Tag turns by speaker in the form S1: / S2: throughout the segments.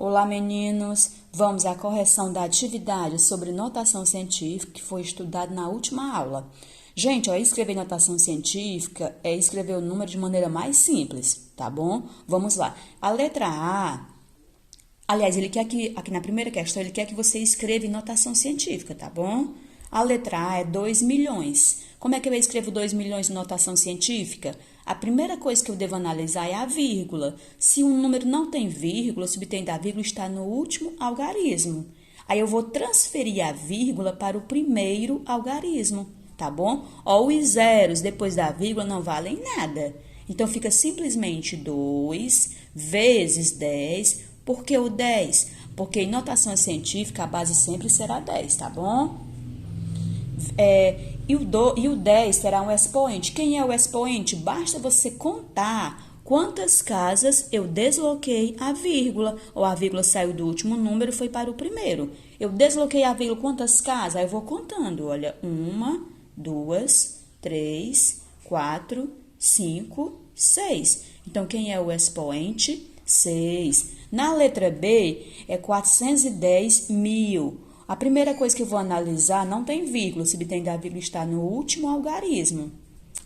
S1: Olá, meninos! Vamos à correção da atividade sobre notação científica que foi estudada na última aula. Gente, escrever notação científica é escrever o número de maneira mais simples, tá bom? Vamos lá. A letra A, aliás, ele quer que, aqui na primeira questão, ele quer que você escreva em notação científica, tá bom? A letra A é 2 milhões. Como é que eu escrevo 2 milhões em notação científica? A primeira coisa que eu devo analisar é a vírgula. Se um número não tem vírgula, o subtende da vírgula está no último algarismo. Aí eu vou transferir a vírgula para o primeiro algarismo, tá bom? Os zeros depois da vírgula não valem nada. Então, fica simplesmente 2 vezes 10. Por que o 10? Porque em notação científica a base sempre será 10, tá bom? E o 10 será um expoente. Quem é o expoente? Basta você contar quantas casas eu desloquei a vírgula. Ou a vírgula saiu do último número e foi para o primeiro. Eu desloquei a vírgula quantas casas? Aí eu vou contando. Olha, 1, 2, 3, 4, 5, 6. Então, quem é o expoente? 6. Na letra B, é 410 mil. A primeira coisa que eu vou analisar não tem vírgula, o subtende da vírgula está no último algarismo,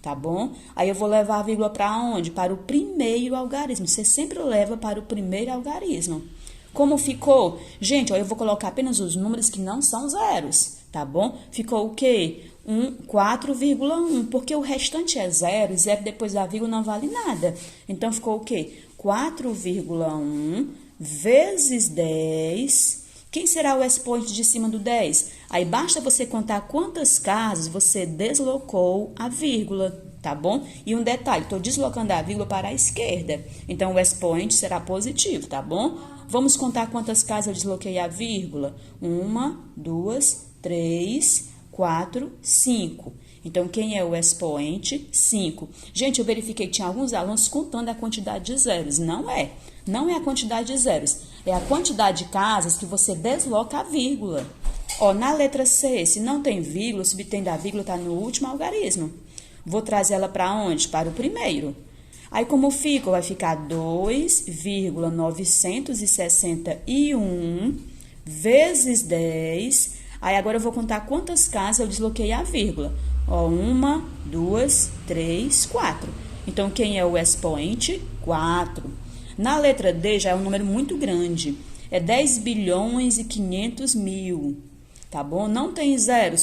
S1: tá bom? Aí eu vou levar a vírgula para onde? Para o primeiro algarismo. Você sempre leva para o primeiro algarismo. Como ficou? Gente, eu vou colocar apenas os números que não são zeros, tá bom? Ficou o quê? 4,1, porque o restante é zero, e zero depois da vírgula não vale nada. Então, ficou o quê? 4,1 vezes 10... Quem será o expoente de cima do 10? Aí basta você contar quantas casas você deslocou a vírgula, tá bom? E um detalhe, estou deslocando a vírgula para a esquerda. Então, o expoente será positivo, tá bom? Vamos contar quantas casas eu desloquei a vírgula. 1, 2, 3, 4, 5. Então, quem é o expoente? 5. Gente, eu verifiquei que tinha alguns alunos contando a quantidade de zeros. Não é. Não é a quantidade de zeros. É a quantidade de casas que você desloca a vírgula. Na letra C, se não tem vírgula, o subtende da vírgula está no último algarismo. Vou trazer ela para onde? Para o primeiro. Aí, como fica? Vai ficar 2,961 vezes 10. Aí, agora eu vou contar quantas casas eu desloquei a vírgula. 1, 2, 3, 4. Então, quem é o expoente? 4. Na letra D já é um número muito grande. É 10 bilhões e 500 mil. Tá bom? Não tem zero,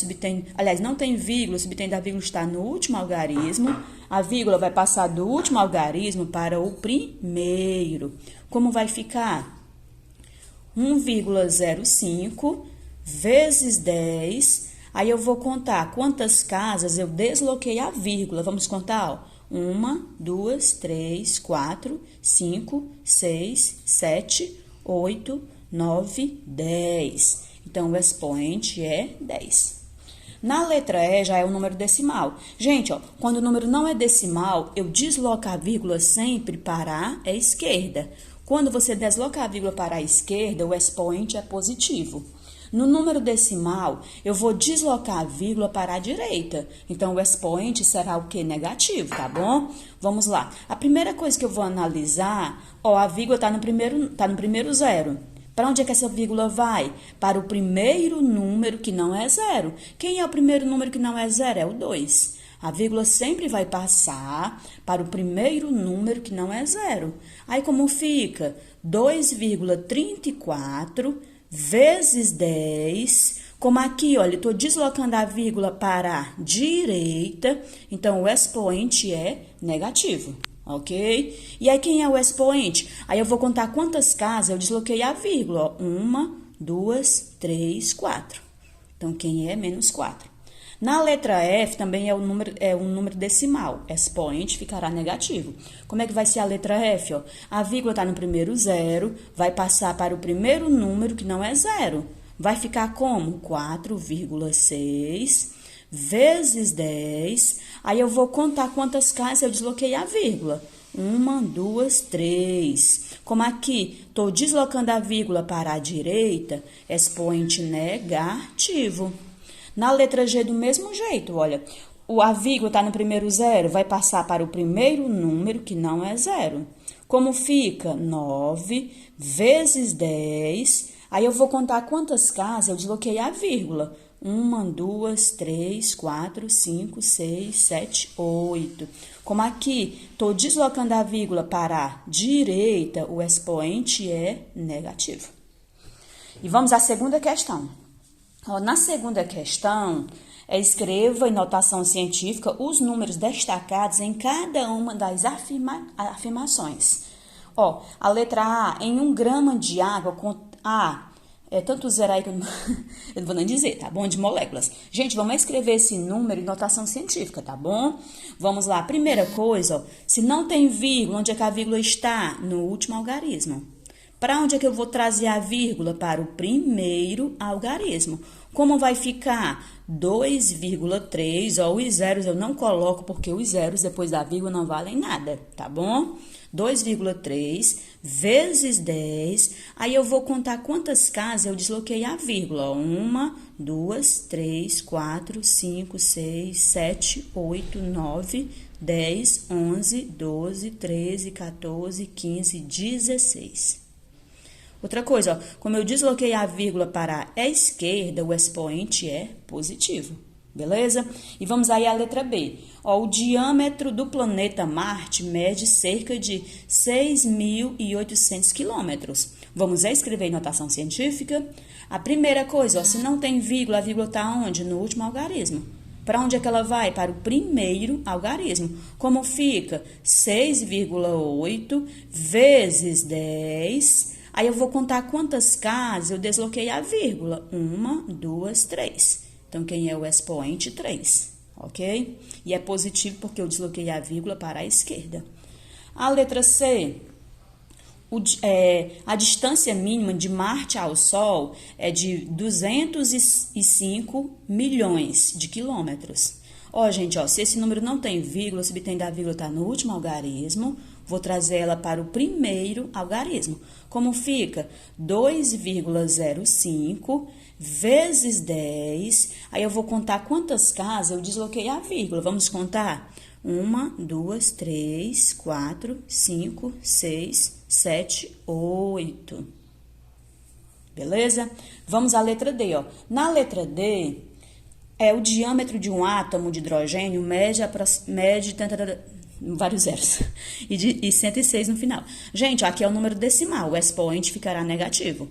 S1: não tem vírgula, o subtende da vírgula está no último algarismo. A vírgula vai passar do último algarismo para o primeiro. Como vai ficar? 1,05 vezes 10. Aí eu vou contar quantas casas eu desloquei a vírgula. Vamos contar, 1, 2, 3, 4, 5, 6, 7, 8, 9, 10. Então, o expoente é 10. Na letra E já é o número decimal. Gente, quando o número não é decimal, eu desloco a vírgula sempre para a esquerda. Quando você desloca a vírgula para a esquerda, o expoente é positivo. No número decimal, eu vou deslocar a vírgula para a direita. Então, o expoente será o quê? Negativo, tá bom? Vamos lá. A primeira coisa que eu vou analisar, a vírgula está no primeiro zero. Para onde é que essa vírgula vai? Para o primeiro número que não é zero. Quem é o primeiro número que não é zero? É o 2. A vírgula sempre vai passar para o primeiro número que não é zero. Aí, como fica? 2,34 vezes 10, como aqui, olha, estou deslocando a vírgula para a direita, então o expoente é negativo, ok? E aí, quem é o expoente? Aí eu vou contar quantas casas eu desloquei a vírgula, 1, 2, 3, 4. Então, quem é? Menos 4. Na letra F também é um número decimal, expoente ficará negativo. Como é que vai ser a letra F? A vírgula está no primeiro zero, vai passar para o primeiro número que não é zero. Vai ficar como? 4,6 vezes 10. Aí eu vou contar quantas casas eu desloquei a vírgula. 1, 2, 3. Como aqui, estou deslocando a vírgula para a direita, expoente negativo. Na letra G, do mesmo jeito, olha, a vírgula está no primeiro zero, vai passar para o primeiro número, que não é zero. Como fica? 9 vezes 10. Aí eu vou contar quantas casas eu desloquei a vírgula. 1, 2, 3, 4, 5, 6, 7, 8. Como aqui estou deslocando a vírgula para a direita, o expoente é negativo. E vamos à segunda questão. Na segunda questão, escreva em notação científica os números destacados em cada uma das afirmações. A letra A, em 1 grama de água com A. É tanto zero aí que eu não vou nem dizer, tá bom? De moléculas. Gente, vamos escrever esse número em notação científica, tá bom? Vamos lá. Primeira coisa, se não tem vírgula, onde é que a vírgula está? No último algarismo. Para onde é que eu vou trazer a vírgula? Para o primeiro algarismo. Como vai ficar? 2,3, os zeros eu não coloco, porque os zeros depois da vírgula não valem nada, tá bom? 2,3 vezes 10, aí eu vou contar quantas casas eu desloquei a vírgula. 1, 2, 3, 4, 5, 6, 7, 8, 9, 10, 11, 12, 13, 14, 15, 16. Outra coisa, como eu desloquei a vírgula para a esquerda, o expoente é positivo, beleza? E vamos aí à letra B. O diâmetro do planeta Marte mede cerca de 6.800 quilômetros. Vamos escrever em notação científica? A primeira coisa, se não tem vírgula, a vírgula está onde? No último algarismo. Para onde é que ela vai? Para o primeiro algarismo. Como fica? 6,8 vezes 10... Aí eu vou contar quantas casas eu desloquei a vírgula. 1, 2, 3. Então, quem é o expoente? 3, ok? E é positivo porque eu desloquei a vírgula para a esquerda. A letra C. A distância mínima de Marte ao Sol é de 205 milhões de quilômetros. Gente, se esse número não tem vírgula, o subtém da vírgula está no último algarismo, vou trazer ela para o primeiro algarismo. Como fica? 2,05 vezes 10. Aí eu vou contar quantas casas eu desloquei a vírgula. Vamos contar? 1, 2, 3, 4, 5, 6, 7, 8. Beleza? Vamos à letra D, Na letra D, o diâmetro de um átomo de hidrogênio mede vários zeros, e 106 no final. Gente, aqui é o número decimal, o expoente ficará negativo.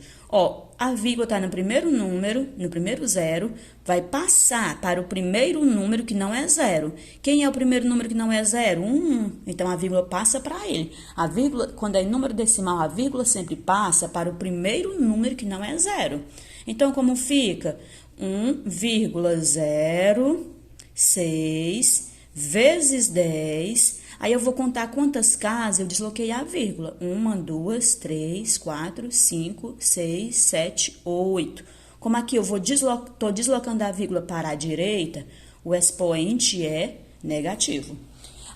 S1: A vírgula está no primeiro número, no primeiro zero, vai passar para o primeiro número que não é zero. Quem é o primeiro número que não é zero? 1. Então, a vírgula passa para ele. A vírgula, quando é número decimal, a vírgula sempre passa para o primeiro número que não é zero. Então, como fica? 1,06 vezes 10. Aí eu vou contar quantas casas eu desloquei a vírgula. 1, 2, 3, 4, 5, 6, 7, 8. Como aqui eu estou deslocando a vírgula para a direita, o expoente é negativo.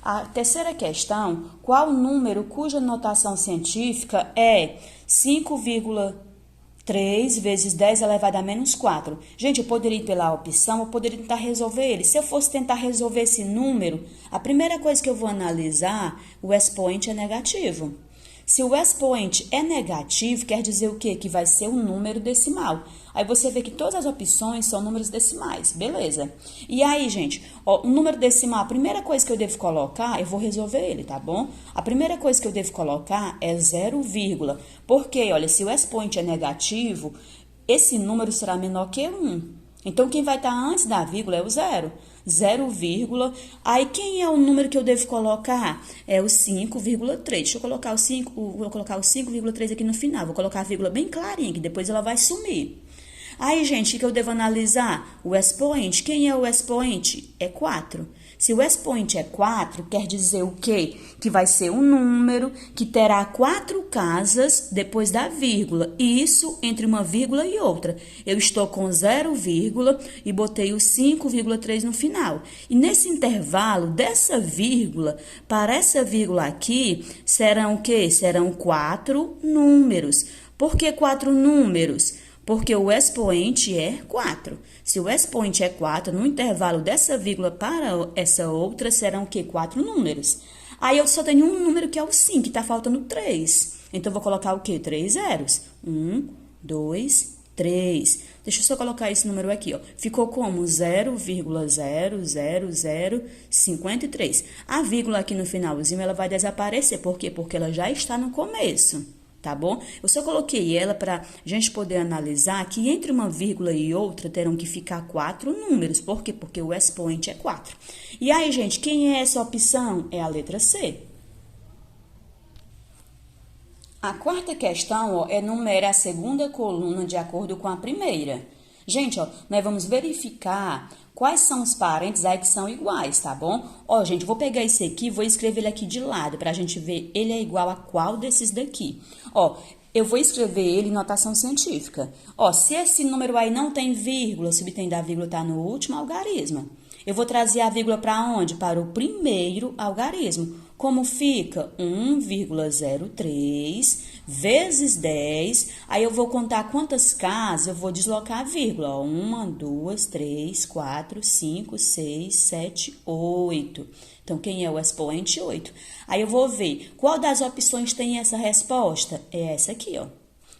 S1: A terceira questão, qual número cuja notação científica é 5,3 vezes 10 elevado a menos 4. Gente, eu poderia ir pela opção, eu poderia tentar resolver ele. Se eu fosse tentar resolver esse número, a primeira coisa que eu vou analisar, o expoente é negativo. Se o expoente é negativo, quer dizer o quê? Que vai ser um número decimal. Aí você vê que todas as opções são números decimais, beleza? E aí, gente, o número decimal, a primeira coisa que eu devo colocar, eu vou resolver ele, tá bom? A primeira coisa que eu devo colocar é 0, porque, olha, se o expoente é negativo, esse número será menor que 1. Então, quem vai estar antes da vírgula é o 0. 0, aí quem é o número que eu devo colocar? É o 5,3. Deixa eu colocar o 5, vou colocar o 5,3 aqui no final. Vou colocar a vírgula bem clarinha, que depois ela vai sumir. Aí, gente, o que eu devo analisar? O expoente. Quem é o expoente? É 4. Se o expoente é 4, quer dizer o quê? Que vai ser um número que terá 4 casas depois da vírgula. E isso entre uma vírgula e outra. Eu estou com 0, e botei o 5,3 no final. E nesse intervalo dessa vírgula, para essa vírgula aqui, serão o quê? Serão 4 números. Por que 4 números? Porque o expoente é 4. Se o expoente é 4, no intervalo dessa vírgula para essa outra, serão o quê? 4 números. Aí eu só tenho um número que é o 5, que tá faltando 3. Então, eu vou colocar o quê? 3 zeros. 1, 2, 3. Deixa eu só colocar esse número aqui, ó. Ficou como 0,00053. A vírgula aqui no finalzinho, ela vai desaparecer. Por quê? Porque ela já está no começo, tá bom? Eu só coloquei ela para a gente poder analisar que entre uma vírgula e outra terão que ficar 4 números. Por quê? Porque o expoente é 4. E aí, gente, quem é essa opção? É a letra C. A quarta questão, ó, enumere a segunda coluna de acordo com a primeira. Gente, ó, nós vamos verificar quais são os parênteses aí que são iguais, tá bom? Ó, gente, vou pegar esse aqui e vou escrever ele aqui de lado, pra gente ver ele é igual a qual desses daqui. Ó, eu vou escrever ele em notação científica. Ó, se esse número aí não tem vírgula, subtende a vírgula tá no último algarismo. Eu vou trazer a vírgula para onde? Para o primeiro algarismo. Como fica? 1,03 vezes 10. Aí eu vou contar quantas casas eu vou deslocar a vírgula. 1, 2, 3, 4, 5, 6, 7, 8. Então, quem é o expoente? 8. Aí eu vou ver qual das opções tem essa resposta. É essa aqui, ó.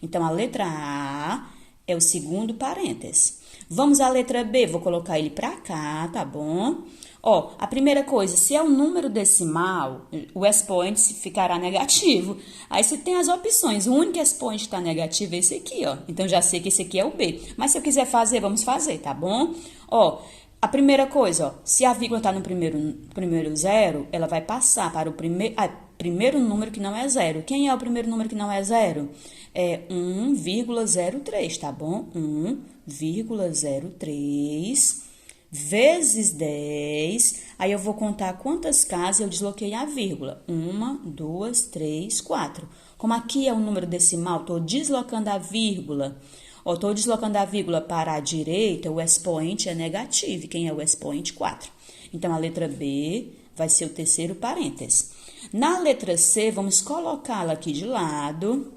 S1: Então, a letra A é o segundo parêntese. Vamos à letra B, vou colocar ele pra cá, tá bom? Ó, a primeira coisa, se é um número decimal, o expoente ficará negativo. Aí você tem as opções, o único expoente que tá negativo é esse aqui, ó. Então, já sei que esse aqui é o B. Mas se eu quiser fazer, vamos fazer, tá bom? Ó, a primeira coisa, ó, se a vírgula tá no primeiro zero, ela vai passar para o primeiro número que não é zero. Quem é o primeiro número que não é zero? É 1,03, tá bom? 1,03 vezes 10. Aí eu vou contar quantas casas eu desloquei a vírgula. 1, 2, 3, 4. Como aqui é um número decimal, estou deslocando a vírgula. Estou deslocando a vírgula para a direita, o expoente é negativo. Quem é o expoente? 4. Então, a letra B vai ser o terceiro parêntese. Na letra C, vamos colocá-la aqui de lado.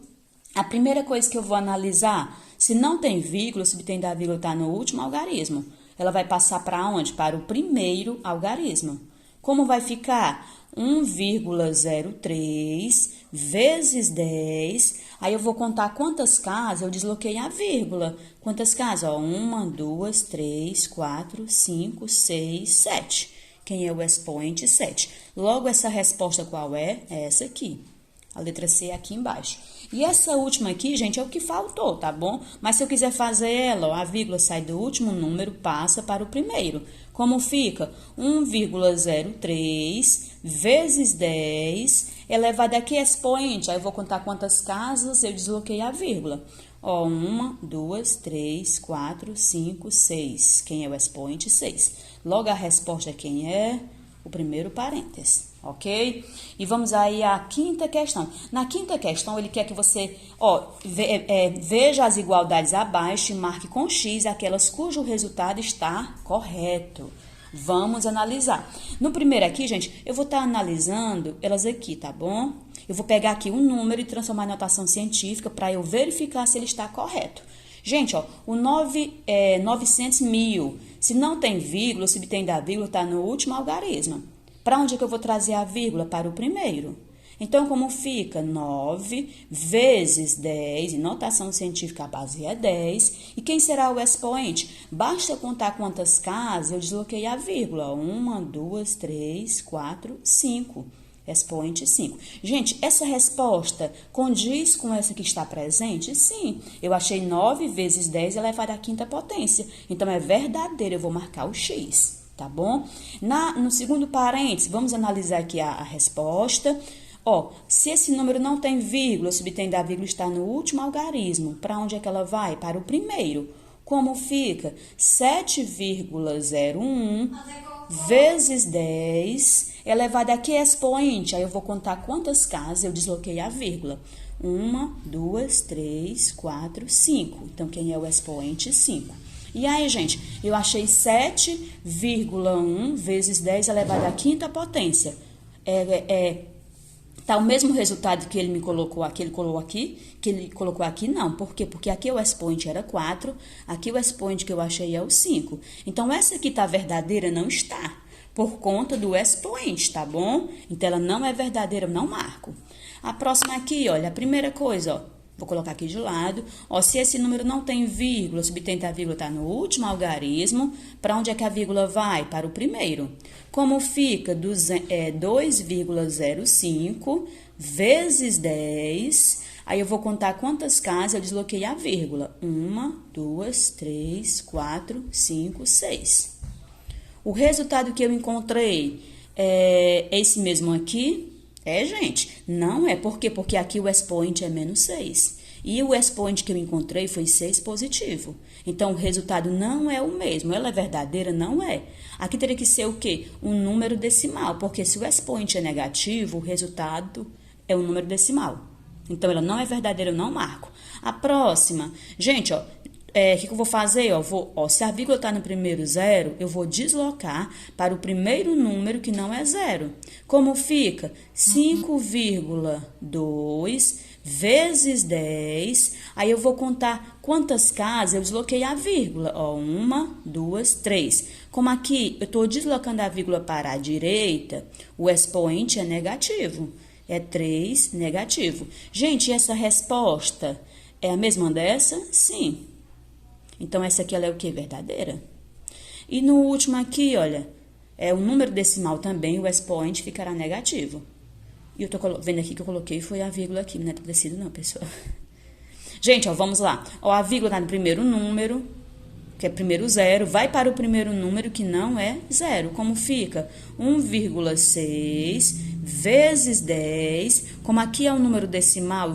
S1: A primeira coisa que eu vou analisar, se não tem vírgula, subtende a vírgula está no último algarismo. Ela vai passar para onde? Para o primeiro algarismo. Como vai ficar? 1,03 vezes 10. Aí eu vou contar quantas casas eu desloquei a vírgula. Quantas casas? 1, 2, 3, 4, 5, 6, 7. Quem é o expoente? 7. Logo, essa resposta qual é? É essa aqui. A letra C é aqui embaixo. E essa última aqui, gente, é o que faltou, tá bom? Mas se eu quiser fazer ela, ó, a vírgula sai do último número, passa para o primeiro. Como fica? 1,03 vezes 10 elevado aqui a expoente. Aí eu vou contar quantas casas eu desloquei a vírgula. Ó, 1, 2, 3, 4, 5, 6. Quem é o expoente? 6. Logo, a resposta quem é? O primeiro parêntese. Ok? E vamos aí à quinta questão. Na quinta questão, ele quer que você veja as igualdades abaixo e marque com X aquelas cujo resultado está correto. Vamos analisar. No primeiro aqui, gente, eu vou estar analisando elas aqui, tá bom? Eu vou pegar aqui um número e transformar em notação científica para eu verificar se ele está correto. Gente, ó, o 900 mil, se não tem vírgula, se tem da vírgula, está no último algarismo. Para onde é que eu vou trazer a vírgula? Para o primeiro. Então, como fica? 9 vezes 10, em notação científica a base é 10. E quem será o expoente? Basta contar quantas casas eu desloquei a vírgula. 1, 2, 3, 4, 5. Expoente 5. Gente, essa resposta condiz com essa que está presente? Sim. Eu achei 9 vezes 10 elevado à quinta potência. Então, é verdadeiro, eu vou marcar o X. Tá bom? No segundo parênteses, vamos analisar aqui a resposta. Ó, se esse número não tem vírgula, subtende a vírgula está no último algarismo. Para onde é que ela vai? Para o primeiro. Como fica? 7,01 vezes 10 elevado aqui a expoente. Aí eu vou contar quantas casas eu desloquei a vírgula. 1, 2, 3, 4, 5. Então, quem é o expoente? 5. E aí, gente, eu achei 7,1 vezes 10 elevado à quinta potência. Tá o mesmo resultado que ele me colocou aqui, que ele colocou aqui, não. Por quê? Porque aqui o expoente era 4, aqui o expoente que eu achei é o 5. Então, essa aqui tá verdadeira? Não está. por conta do expoente, tá bom? Então, ela não é verdadeira, eu não marco. A próxima aqui, olha, a primeira coisa, ó, vou colocar aqui de lado. Ó, se esse número não tem vírgula, subtende a vírgula está no último algarismo, para onde é que a vírgula vai? Para o primeiro. Como fica 2,05 vezes 10, aí eu vou contar quantas casas eu desloquei a vírgula. 1, 2, 3, 4, 5, 6. O resultado que eu encontrei é esse mesmo aqui? Gente, não é. Por quê? Porque aqui o expoente é menos 6. E o expoente que eu encontrei foi 6 positivo. Então, o resultado não é o mesmo. Ela é verdadeira? Não é. Aqui teria que ser o quê? Um número decimal. Porque se o expoente é negativo, o resultado é um número decimal. Então, ela não é verdadeira, eu não marco. A próxima. Gente, ó. O que eu vou fazer? Se a vírgula está no primeiro zero, eu vou deslocar para o primeiro número que não é zero. Como fica? 5,2 vezes 10. Aí eu vou contar quantas casas eu desloquei a vírgula. 1, 2, 3. Como aqui eu estou deslocando a vírgula para a direita, o expoente é negativo. É 3 negativo. Gente, essa resposta é a mesma dessa? Sim. Então, essa aqui ela é o quê? Verdadeira. E no último aqui, olha, o número decimal também, o expoente ficará negativo. E eu tô vendo aqui que eu coloquei, foi a vírgula aqui, não é parecido não, pessoal. Gente, ó, vamos lá. Ó, a vírgula tá no primeiro número, que é primeiro zero, vai para o primeiro número que não é zero. Como fica? 1,6 vezes 10. Como aqui é um número decimal,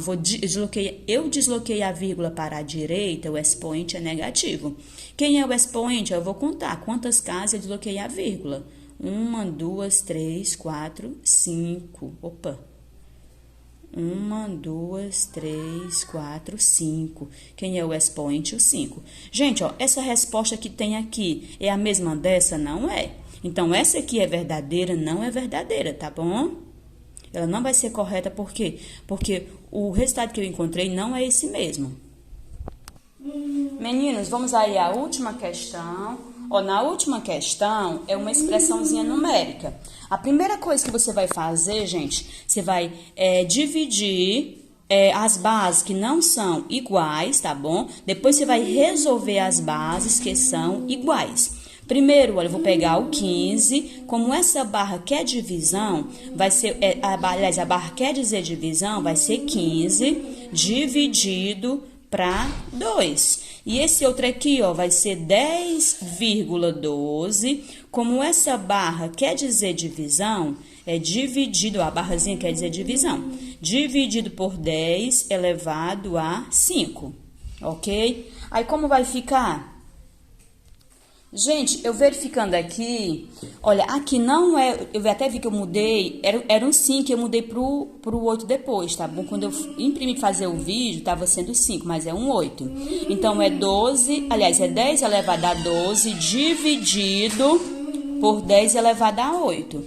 S1: eu desloquei a vírgula para a direita, o expoente é negativo. Quem é o expoente? Eu vou contar quantas casas eu desloquei a vírgula. 1, 2, 3, 4, 5. Opa! 1, 2, 3, 4, 5. Quem é o expoente? O 5. Gente, ó, essa resposta que tem aqui é a mesma dessa? Não é. Então, essa aqui é verdadeira, não é verdadeira, tá bom? Ela não vai ser correta, por quê? Porque o resultado que eu encontrei não é esse mesmo. Meninos, vamos aí à última questão. Ó, na última questão é uma expressãozinha numérica. A primeira coisa que você vai fazer, gente, você vai dividir as bases que não são iguais, tá bom? Depois você vai resolver as bases que são iguais. Primeiro, olha, eu vou pegar o 15, como essa barra quer divisão, vai ser, aliás, a barra quer dizer divisão, vai ser 15 dividido para 2. E esse outro aqui, ó, vai ser 10,12. Como essa barra quer dizer divisão, é dividido, a barrazinha quer dizer divisão, dividido por 10 elevado a 5, ok? Aí, como vai ficar? Gente, eu verificando aqui, olha, aqui não é, eu até vi que eu mudei, era um 5, eu mudei pro 8 depois, tá bom? Quando eu imprimi fazer o vídeo, tava sendo 5, mas é um 8. Então, é 12, aliás, é 10 elevado a 12 dividido por 10 elevado a 8. O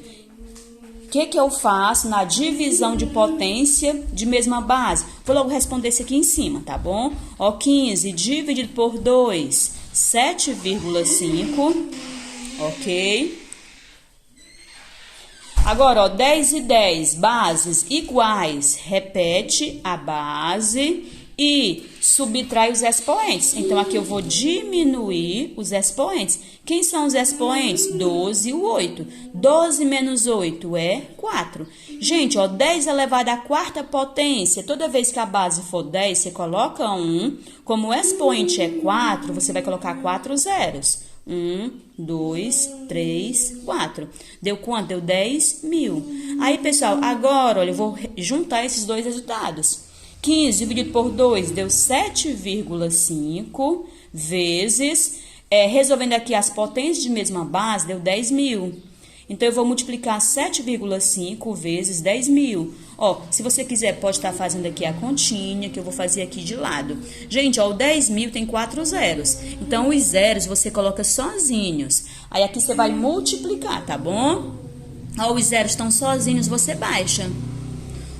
S1: que eu faço na divisão de potência de mesma base? Vou logo responder isso aqui em cima, tá bom? Ó, 15 dividido por 2, 7,5, ok? Agora, ó, 10 e 10, bases iguais, repete a base e subtrai os expoentes. Então, aqui eu vou diminuir os expoentes. Quem são os expoentes? 12 e o 8. 12 menos 8 é 4. Gente, ó, 10 elevado à quarta potência. Toda vez que a base for 10, você coloca 1. Como o expoente é 4, você vai colocar 4 zeros. 1, 2, 3, 4. Deu quanto? Deu 10.000. Aí, pessoal, agora, olha, eu vou juntar esses dois resultados. 15 dividido por 2 deu 7,5 vezes, resolvendo aqui as potências de mesma base, deu 10.000. Então, eu vou multiplicar 7,5 vezes 10.000. Ó, se você quiser, pode estar fazendo aqui a continha, que eu vou fazer aqui de lado. Gente, ó, o 10.000 tem 4 zeros. Então, os zeros você coloca sozinhos. Aí, aqui você vai multiplicar, tá bom? Ó, os zeros estão sozinhos, você baixa.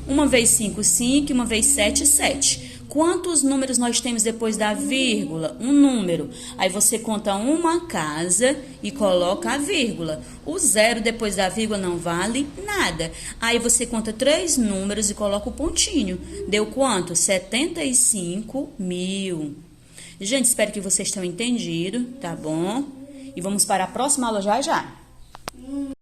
S1: Uma vez 5, 5, uma vez 7, 7. Quantos números nós temos depois da vírgula? Um número. Aí você conta uma casa e coloca a vírgula. O 0 depois da vírgula não vale nada. Aí você conta 3 números e coloca o pontinho. Deu quanto? 75.000. Gente, espero que vocês tenham entendido, tá bom? E vamos para a próxima aula já já.